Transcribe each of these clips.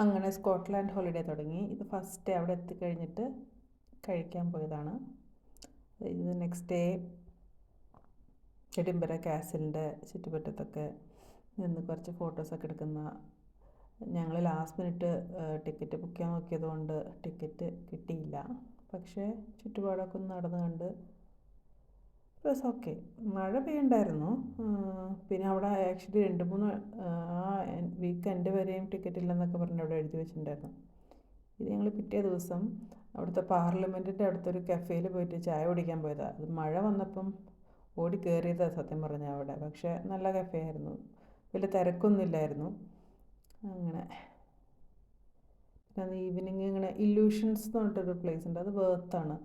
അങ്ങനെ Scotland holiday തുടങ്ങി. ഇത് ഫസ്റ്റ് ഡേ അവിടെ എത്തിക്കഴിഞ്ഞിട്ട് കഴിക്കാൻ പോയതാണ്. ഇത് നെക്സ്റ്റ് ഡേ എഡിൻബറ കാസിലിൻ്റെ ചുറ്റുപറ്റത്തൊക്കെ നിന്ന് കുറച്ച് ഫോട്ടോസൊക്കെ എടുക്കുന്ന. ഞങ്ങൾ ലാസ്റ്റ് മിനിറ്റ് ടിക്കറ്റ് ബുക്ക് ചെയ്യാൻ നോക്കിയത് കൊണ്ട് ടിക്കറ്റ് കിട്ടിയില്ല. പക്ഷേ ചുറ്റുപാടൊക്കെ ഒന്ന് നടന്ന് കണ്ട് പ്ലസ് ഓക്കെ. മഴ പെയ്യണ്ടായിരുന്നു. പിന്നെ അവിടെ ആക്ച്വലി 2-3 ആ വീക്കെൻഡ് വരെയും ടിക്കറ്റ് ഇല്ലെന്നൊക്കെ പറഞ്ഞ് അവിടെ എഴുതി വെച്ചിട്ടുണ്ടായിരുന്നു. ഇത് ഞങ്ങൾ പിറ്റേ ദിവസം അവിടുത്തെ പാർലമെൻറ്റിൻ്റെ അടുത്തൊരു കഫേയിൽ പോയിട്ട് ചായ കുടിക്കാൻ പോയതാണ്. അത് മഴ വന്നപ്പം ഓടി കയറിയതാണ് സത്യം പറഞ്ഞാൽ അവിടെ. പക്ഷേ നല്ല കഫേ ആയിരുന്നു, വലിയ തിരക്കൊന്നുമില്ലായിരുന്നു. അങ്ങനെ പിന്നെ ഈവനിങ് ഇങ്ങനെ ഇല്യൂഷൻസ് എന്ന് പറഞ്ഞിട്ടൊരു പ്ലേസ് ഉണ്ട്. അത് വേർത്താണ്.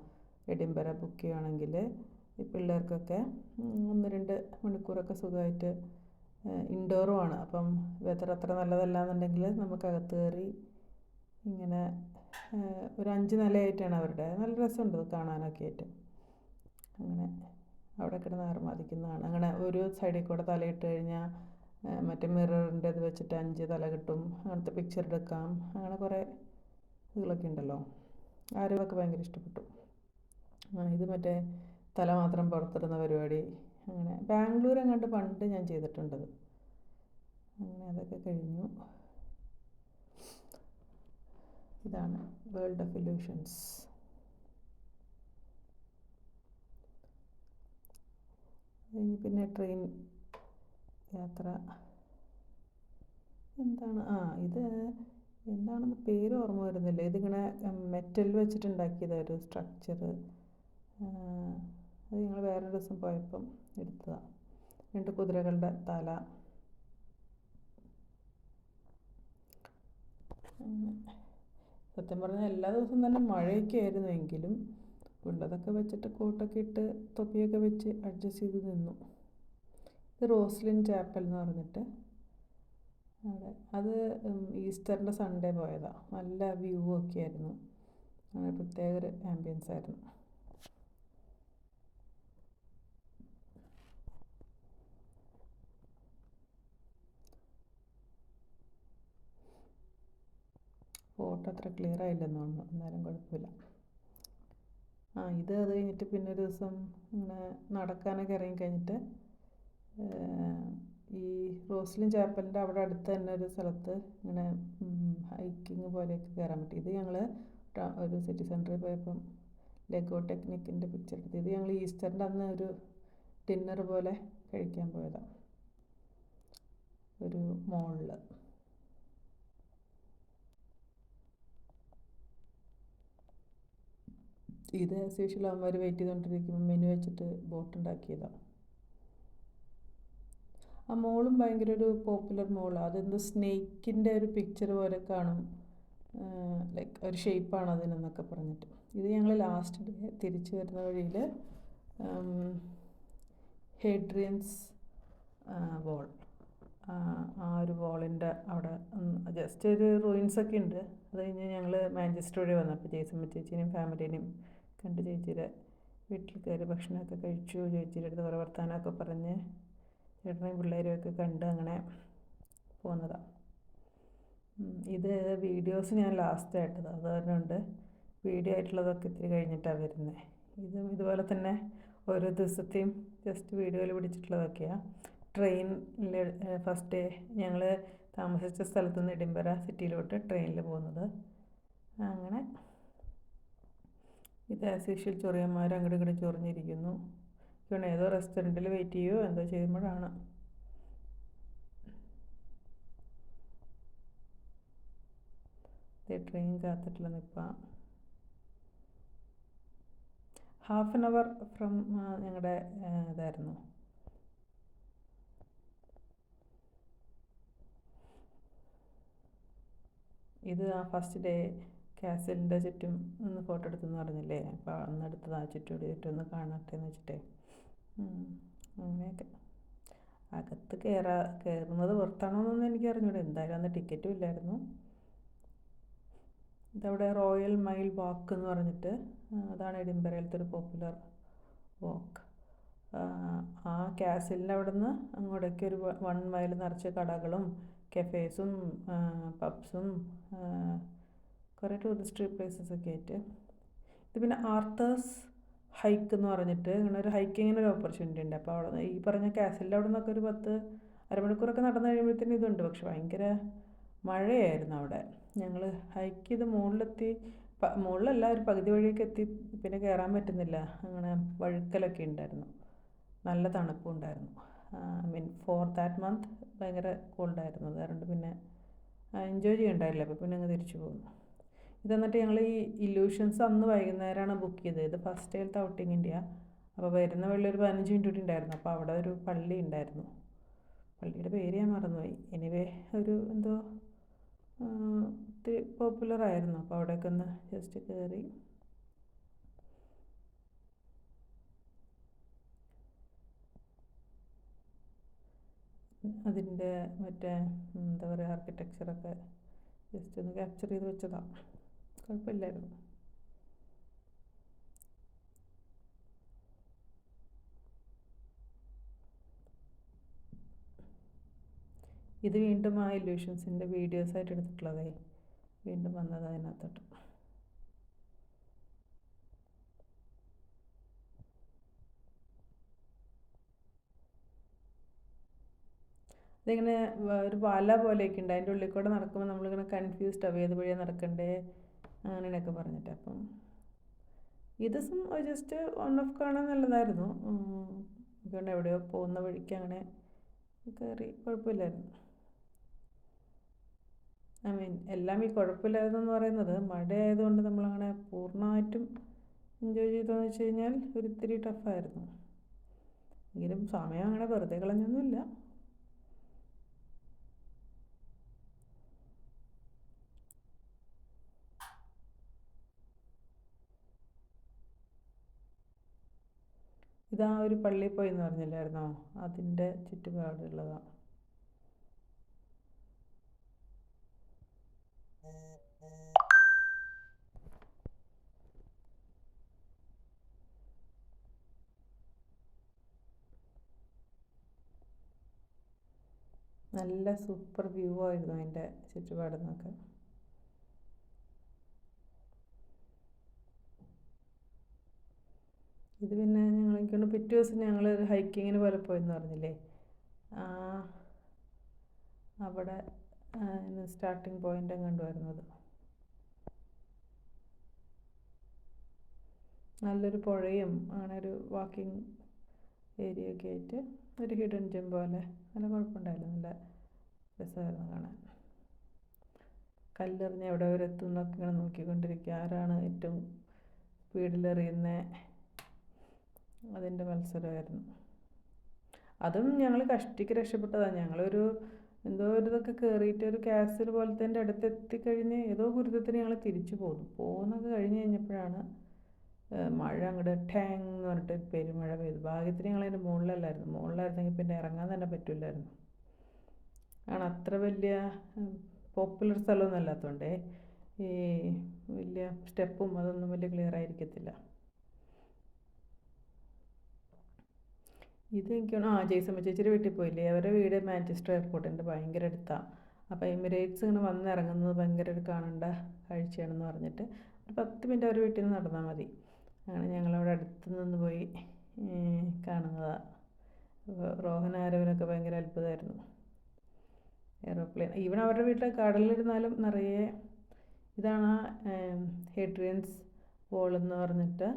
എഡിൻബറ ബുക്ക് ചെയ്യുകയാണെങ്കിൽ ഈ പിള്ളേർക്കൊക്കെ 1-2 മണിക്കൂറൊക്കെ സുഖമായിട്ട്. ഇൻഡോറുമാണ്. അപ്പം വെതർ അത്ര നല്ലതല്ല എന്നുണ്ടെങ്കിൽ നമുക്ക് അകത്ത് കയറി ഇങ്ങനെ ഒരു 5 നിലയായിട്ടാണ് അവരുടെ. നല്ല രസമുണ്ട് അത് കാണാനൊക്കെ ആയിട്ട്. അങ്ങനെ അവിടെ കിടന്ന് ആർമാദിക്കുന്നതാണ്. അങ്ങനെ ഒരു സൈഡിൽ കൂടെ തലയിട്ട് കഴിഞ്ഞാൽ മറ്റേ മിററിൻ്റെ ഇത് വെച്ചിട്ട് 5 തല കിട്ടും. അങ്ങനത്തെ പിക്ചർ എടുക്കാം. അങ്ങനെ കുറേ ഇതുകളൊക്കെ ഉണ്ടല്ലോ. ആരവൊക്കെ ഭയങ്കര ഇഷ്ടപ്പെട്ടു. ഇത് മറ്റേ തല മാത്രം പുറത്തിടുന്ന പരിപാടി. അങ്ങനെ ബാംഗ്ലൂർ എങ്ങാണ്ട് പണ്ട് ഞാൻ ചെയ്തിട്ടുണ്ടത്. അങ്ങനെ അതൊക്കെ കഴിഞ്ഞു. ഇതാണ് വേൾഡ് ഓഫ് ഇല്യൂഷൻസ്. കഴിഞ്ഞ് പിന്നെ ട്രെയിൻ യാത്ര. എന്താണ് ഇത് എന്താണെന്ന് പേര് ഓർമ്മ വരുന്നില്ല. ഇതിങ്ങനെ മെറ്റൽ വെച്ചിട്ടുണ്ടാക്കിയതാണ് ഒരു സ്ട്രക്ചർ. അത് ഞങ്ങൾ വേറൊരു ദിവസം പോയപ്പം എടുത്തതാണ്. 2 കുതിരകളുടെ തല. സത്യം പറഞ്ഞാൽ എല്ലാ ദിവസവും തന്നെ മഴയൊക്കെ ആയിരുന്നു. എങ്കിലും ഉള്ളതൊക്കെ വെച്ചിട്ട് കോട്ടൊക്കെ ഇട്ട് തൊപ്പിയൊക്കെ വെച്ച് അഡ്ജസ്റ്റ് ചെയ്ത് നിന്നു. ഇത് റോസ്ലിൻ ചാപ്പൽ എന്ന് പറഞ്ഞിട്ട് അവിടെ. അത് ഈസ്റ്ററിൻ്റെ സൺഡേ പോയതാണ്. നല്ല വ്യൂ ഒക്കെ ആയിരുന്നു. അങ്ങനെ പ്രത്യേക ഒരു ആംബിയൻസ് ആയിരുന്നു. ഫോട്ടോ അത്ര ക്ലിയർ ആയില്ലെന്ന് തോന്നുന്നു, എന്നാലും കുഴപ്പമില്ല. ഇത് അത് കഴിഞ്ഞിട്ട് പിന്നെ ഒരു ദിവസം ഇങ്ങനെ നടക്കാനൊക്കെ ഇറങ്ങിക്കഴിഞ്ഞിട്ട് ഈ റോസ്ലിൻ ചാപ്പലിൻ്റെ അവിടെ അടുത്ത് തന്നെ ഒരു സ്ഥലത്ത് ഇങ്ങനെ ഹൈക്കിങ് പോലെയൊക്കെ കയറാൻ പറ്റി. ഇത് ഞങ്ങൾ ഒരു സിറ്റി സെൻറ്ററിൽ പോയപ്പം ലെഗോ ടെക്നിക്കിൻ്റെ പിക്ചർ എടുത്ത്. ഇത് ഞങ്ങൾ ഈസ്റ്ററിൻ്റെ അന്ന് ഒരു ഡിന്നർ പോലെ കഴിക്കാൻ പോയതാണ് ഒരു മോളിൽ. ഇത് ആസ് യൂഷ്വൽ അവന്മാർ വെയിറ്റ് ചെയ്തുകൊണ്ടിരിക്കുമ്പോൾ മെനു വെച്ചിട്ട് ബോട്ട് ഉണ്ടാക്കിയതാണ്. ആ മോളും ഭയങ്കര ഒരു പോപ്പുലർ മോളാണ്. അതെന്തോ സ്നേക്കിൻ്റെ ഒരു പിക്ചർ പോലെ കാണും, ലൈക്ക് ഒരു ഷേപ്പാണ് അതിനെന്നൊക്കെ പറഞ്ഞിട്ട്. ഇത് ഞങ്ങൾ ലാസ്റ്റ് ഡേ തിരിച്ചു വരുന്ന വഴിയിൽ ഹേഡ്രിയൻസ് വോൾ, ആ ഒരു വോളിൻ്റെ അവിടെ ജസ്റ്റ് ഒരു റൂയിൻസൊക്കെ ഉണ്ട്. അത് കഴിഞ്ഞ് ഞങ്ങൾ മാഞ്ചസ്റ്റർ വഴി വന്നപ്പോൾ ജേസമ്മ ചേച്ചീനെയും ഫാമിലീനെയും കണ്ട് ചേച്ചിയുടെ വീട്ടിൽ കയറി ഭക്ഷണമൊക്കെ കഴിച്ചു. ചേച്ചിയുടെ അടുത്ത് കുറേ വർത്തമാനമൊക്കെ പറഞ്ഞ് ചേട്ടനെയും പിള്ളേരെയൊക്കെ കണ്ട് അങ്ങനെ പോകുന്നതാണ്. ഇത് വീഡിയോസ് ഞാൻ ലാസ്റ്റ് ആയിട്ടത്, അത് കാരണമുണ്ട് വീഡിയോ ആയിട്ടുള്ളതൊക്കെ ഇത്തിരി കഴിഞ്ഞിട്ടാണ് വരുന്നത്. ഇതുപോലെ തന്നെ ഓരോ ദിവസത്തെയും ജസ്റ്റ് വീഡിയോയിൽ പിടിച്ചിട്ടുള്ളതൊക്കെയാണ്. ട്രെയിനിൽ ഫസ്റ്റ് ഡേ ഞങ്ങൾ താമസിച്ച സ്ഥലത്തു നിന്ന് എഡിൻബറ സിറ്റിയിലോട്ട് ട്രെയിനിൽ പോകുന്നത്. അങ്ങനെ ഇത് ആസ് യൂഷ്വൽ ചൊറിയന്മാർ അങ്ങോട്ട് ഇങ്ങോട്ട് ചൊറിഞ്ഞിരിക്കുന്നു. പിന്നെ ഏതോ റെസ്റ്റോറൻറ്റിൽ വെയിറ്റ് ചെയ്യുമോ എന്തോ ചെയ്യുമ്പോഴാണ് ട്രെയിൻ കാത്തിട്ടുള്ള നിൽപ്പാ. 1/2 hour ഫ്രം ഞങ്ങളുടെ ഇതായിരുന്നു. ഇത് ആ ഫസ്റ്റ് ഡേ കാസിലിൻ്റെ ചുറ്റും ഒന്ന് ഫോട്ടോ എടുത്തെന്ന് പറഞ്ഞില്ലേ, അപ്പോൾ അന്ന് എടുത്തത്. ആ ചുറ്റൊന്ന് കാണട്ടെ എന്ന് വെച്ചിട്ടേ. അങ്ങനെയൊക്കെ അകത്ത് കയറുന്നത് പുറത്താണോ എന്നൊന്നും എനിക്ക് അറിഞ്ഞൂടെ. എന്തായാലും അന്ന് ടിക്കറ്റും ഇല്ലായിരുന്നു. ഇതവിടെ റോയൽ മൈൽ വാക്ക് എന്ന് പറഞ്ഞിട്ട്, അതാണ് എഡിൻബറയിലത്തെ ഒരു പോപ്പുലർ വാക്ക്. ആ കാസിലിൻ്റെ അവിടെ നിന്ന് അങ്ങോട്ടേക്ക് ഒരു 1 മൈൽ നിറച്ച് കടകളും കഫേസും പബ്സും കുറേ ടൂറിസ്റ്റ് പ്ലേസസൊക്കെ ആയിട്ട്. ഇത് പിന്നെ ആർത്തേഴ്സ് ഹൈക്ക് എന്ന് പറഞ്ഞിട്ട് ഇങ്ങനെ ഒരു ഹൈക്കിങ്ങിന് ഒരു ഓപ്പർച്യൂണിറ്റി ഉണ്ട്. അപ്പോൾ അവിടെ ഈ പറഞ്ഞ കാസലിൻ്റെ അവിടെ നിന്നൊക്കെ ഒരു 10 അരമണിക്കൂറൊക്കെ നടന്നു കഴിയുമ്പോഴത്തേനും ഇതുണ്ട്. പക്ഷെ ഭയങ്കര മഴയായിരുന്നു അവിടെ. ഞങ്ങൾ ഹൈക്ക് ചെയ്ത് മുകളിലെത്തി. മുകളിലല്ല, ഒരു പകുതി വഴിയൊക്കെ എത്തി. പിന്നെ കയറാൻ പറ്റുന്നില്ല, അങ്ങനെ വഴുക്കലൊക്കെ ഉണ്ടായിരുന്നു. നല്ല തണുപ്പും ഉണ്ടായിരുന്നു. I mean for that month ഭയങ്കര കോൾഡായിരുന്നു. അതുകൊണ്ട് പിന്നെ എൻജോയ് ചെയ്യണ്ടായില്ല. അപ്പോൾ പിന്നെ അങ്ങ് തിരിച്ചു പോകുന്നു. ഇത് എന്നിട്ട് ഞങ്ങൾ ഈ ഇല്യൂഷൻസ് അന്ന് വൈകുന്നേരമാണ് ബുക്ക് ചെയ്തത്. ഇത് ഫസ്റ്റ് ഡേയിലത്തെ ഔട്ടിങ്ങിൻ്റെയാണ്. അപ്പോൾ വരുന്ന വഴി ഒരു 15 മിനിറ്റ് കൂടി ഉണ്ടായിരുന്നു. അപ്പോൾ അവിടെ ഒരു പള്ളി ഉണ്ടായിരുന്നു. പള്ളിയുടെ പേര് ഞാൻ മറന്നുപോയി. എനിവേ ഒരു എന്തോ ഒത്തിരി പോപ്പുലറായിരുന്നു. അപ്പോൾ അവിടെയൊക്കെ ഒന്ന് ജസ്റ്റ് കയറി. അതിൻ്റെ മറ്റേ എന്താ പറയുക, ആർക്കിടെക്ചറൊക്കെ ജസ്റ്റ് ഒന്ന് ക്യാപ്ചർ ചെയ്ത് വെച്ചതാണ്. കുഴപ്പമില്ലായിരുന്നു. ഇത് വീണ്ടും ആ ഇല്യൂഷൻസിൻ്റെ വീഡിയോസായിട്ട് എടുത്തിട്ടുള്ളതേ, വീണ്ടും വന്നത് അതിനകത്തോട്ട്. ഇതിങ്ങനെ ഒരു വല പോലെയൊക്കെ ഉണ്ട്. അതിൻ്റെ ഉള്ളിൽ കൂടെ നടക്കുമ്പോൾ നമ്മളിങ്ങനെ കൺഫ്യൂസ്ഡ് ആവും, ഏത് വഴിയാണ് നടക്കണ്ടേ അങ്ങനെയൊക്കെ പറഞ്ഞിട്ട്. അപ്പം ഇത് ജസ്റ്റ് വൺ ഓഫ് കാണാൻ നല്ലതായിരുന്നു. അതുകൊണ്ട് എവിടെയോ പോകുന്ന വഴിക്ക് അങ്ങനെ കയറി, കുഴപ്പമില്ലായിരുന്നു. ഐ മീൻ എല്ലാം ഈ കുഴപ്പമില്ലായിരുന്നെന്ന് പറയുന്നത് മഴ ആയതുകൊണ്ട് നമ്മളങ്ങനെ പൂർണ്ണമായിട്ടും എൻജോയ് ചെയ്തതെന്ന് വെച്ച് കഴിഞ്ഞാൽ ഒരിത്തിരി ടഫായിരുന്നു. എങ്കിലും സമയം അങ്ങനെ വെറുതെ കളഞ്ഞൊന്നുമില്ല. ഇതാ ഒരു പള്ളിയിൽ പോയി എന്ന് പറഞ്ഞില്ലായിരുന്നോ, അതിൻ്റെ ചുറ്റുപാടുള്ളതാണ്. നല്ല സൂപ്പർ വ്യൂ ആയിരുന്നു അതിൻ്റെ ചുറ്റുപാടിൽ നിന്നൊക്കെ. ഇത് പിന്നെ എനിക്കൊണ്ട് പിറ്റേ ദിവസം ഞങ്ങൾ ഹൈക്കിങ്ങിന് പോലെ പോയെന്ന് പറഞ്ഞില്ലേ, അവിടെ സ്റ്റാർട്ടിങ് പോയിൻ്റ് കണ്ടുവരുന്നത്. നല്ലൊരു പുഴയും അങ്ങനെ ഒരു വാക്കിംഗ് ഏരിയ ഒക്കെ ആയിട്ട് ഒരു ഹിഡൻ ജെം പോലെ നല്ല കുഴപ്പമുണ്ടായില്ല, നല്ല രസമായിരുന്നു കാണാൻ. കല്ലെറിഞ്ഞ് എവിടെ വരെ എത്തും എന്നൊക്കെ ഇങ്ങനെ നോക്കിക്കൊണ്ടിരിക്കുക, ആരാണ് ഏറ്റവും സ്പീഡിലെറിയുന്നത്, അതിൻ്റെ മത്സരമായിരുന്നു. അതും ഞങ്ങൾ കഷ്ടിക്ക് രക്ഷപ്പെട്ടതാണ്. ഞങ്ങളൊരു എന്തോ ഒരു ഇതൊക്കെ കയറിയിട്ട് ഒരു കാസിൽ പോലത്തെ അടുത്ത് എത്തിക്കഴിഞ്ഞ് ഏതോ ഗുരുത്വത്തിന് ഞങ്ങൾ തിരിച്ചു പോകുന്നൊക്കെ കഴിഞ്ഞ് കഴിഞ്ഞപ്പോഴാണ് മഴ അങ്ങോട്ട് ടാങ് എന്ന് പറഞ്ഞിട്ട് പെരുമഴ പെയ്തു. ഭാഗ്യത്തിന് ഞങ്ങളതിൻ്റെ മുകളിലായിരുന്നെങ്കിൽ പിന്നെ ഇറങ്ങാൻ തന്നെ പറ്റില്ലായിരുന്നു. അത്ര വലിയ പോപ്പുലർ സ്ഥലമൊന്നും അല്ലാത്തതുകൊണ്ടേ ഈ വലിയ സ്റ്റെപ്പും അതൊന്നും വലിയ ക്ലിയർ ആയിരിക്കത്തില്ല. ഇത് എനിക്കാണ് ജെയ്സമ്മ ചേച്ചിയുടെ വീട്ടിൽ പോയില്ലേ, അവരുടെ വീട് മാഞ്ചസ്റ്റർ എയർപോർട്ടിൻ്റെ ഭയങ്കര അടുത്താണ്. അപ്പോൾ എമിറേറ്റ്സ് ഇങ്ങനെ വന്ന് ഇറങ്ങുന്നത് ഭയങ്കര ഒരു കാണേണ്ട കാഴ്ചയാണെന്ന് പറഞ്ഞിട്ട് ഒരു 10 മിനിറ്റ് അവരുടെ വീട്ടിൽ നിന്ന് നടന്നാൽ മതി. അങ്ങനെ ഞങ്ങളവിടെ അടുത്ത് നിന്ന് പോയി കാണുന്നതാണ്. റോഹൻ ആരവനൊക്കെ ഭയങ്കര അത്ഭുതമായിരുന്നു. എയറോപ്ലെയിൻ ഈവൻ അവരുടെ വീട്ടിൽ കടലിലിരുന്നാലും നിറയെ ഇതാണ് ഹേഡ്രിയൻസ് വോൾ എന്ന് പറഞ്ഞിട്ട്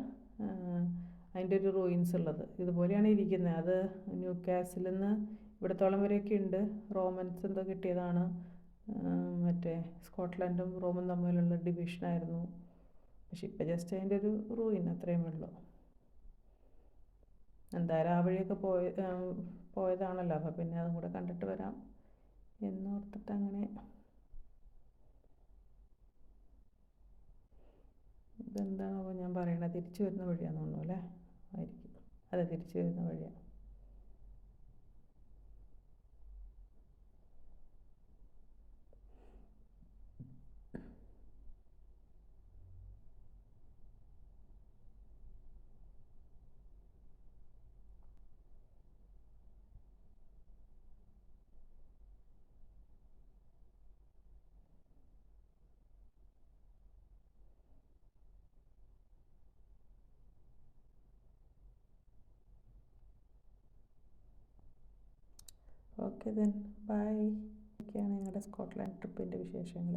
അതിൻ്റെ ഒരു റൂയിൻസ് ഉള്ളത്. ഇതുപോലെയാണ് ഇരിക്കുന്നത്. അത് ന്യൂ കാസിൽ നിന്ന് ഇവിടത്തോളം വരെയൊക്കെ ഉണ്ട്. റോമൻസ് എന്തോ കിട്ടിയതാണ്. മറ്റേ സ്കോട്ട്ലൻഡും റോമും തമ്മിലുള്ള ഡിവിഷനായിരുന്നു. പക്ഷെ ഇപ്പം ജസ്റ്റ് അതിൻ്റെ ഒരു റൂയിൻ അത്രയും ഉള്ളൂ. എന്തായാലും ആ വഴിയൊക്കെ പോയതാണല്ലോ, അപ്പോൾ പിന്നെ അതും കൂടെ കണ്ടിട്ട് വരാം എന്നോർത്തിട്ട് അങ്ങനെ. ഇതെന്താണോ ഞാൻ പറയണത്, തിരിച്ചു വരുന്ന വഴിയാണെന്ന് തോന്നുന്നു അല്ലേ, ആയിരിക്കും. അതെ, തിരിച്ചു വരുന്ന വഴിയാണ്. Okay then bye. ഒക്കെയാണ് ഞങ്ങളുടെ സ്കോട്ട്ലാൻഡ് ട്രിപ്പിൻ്റെ വിശേഷങ്ങൾ.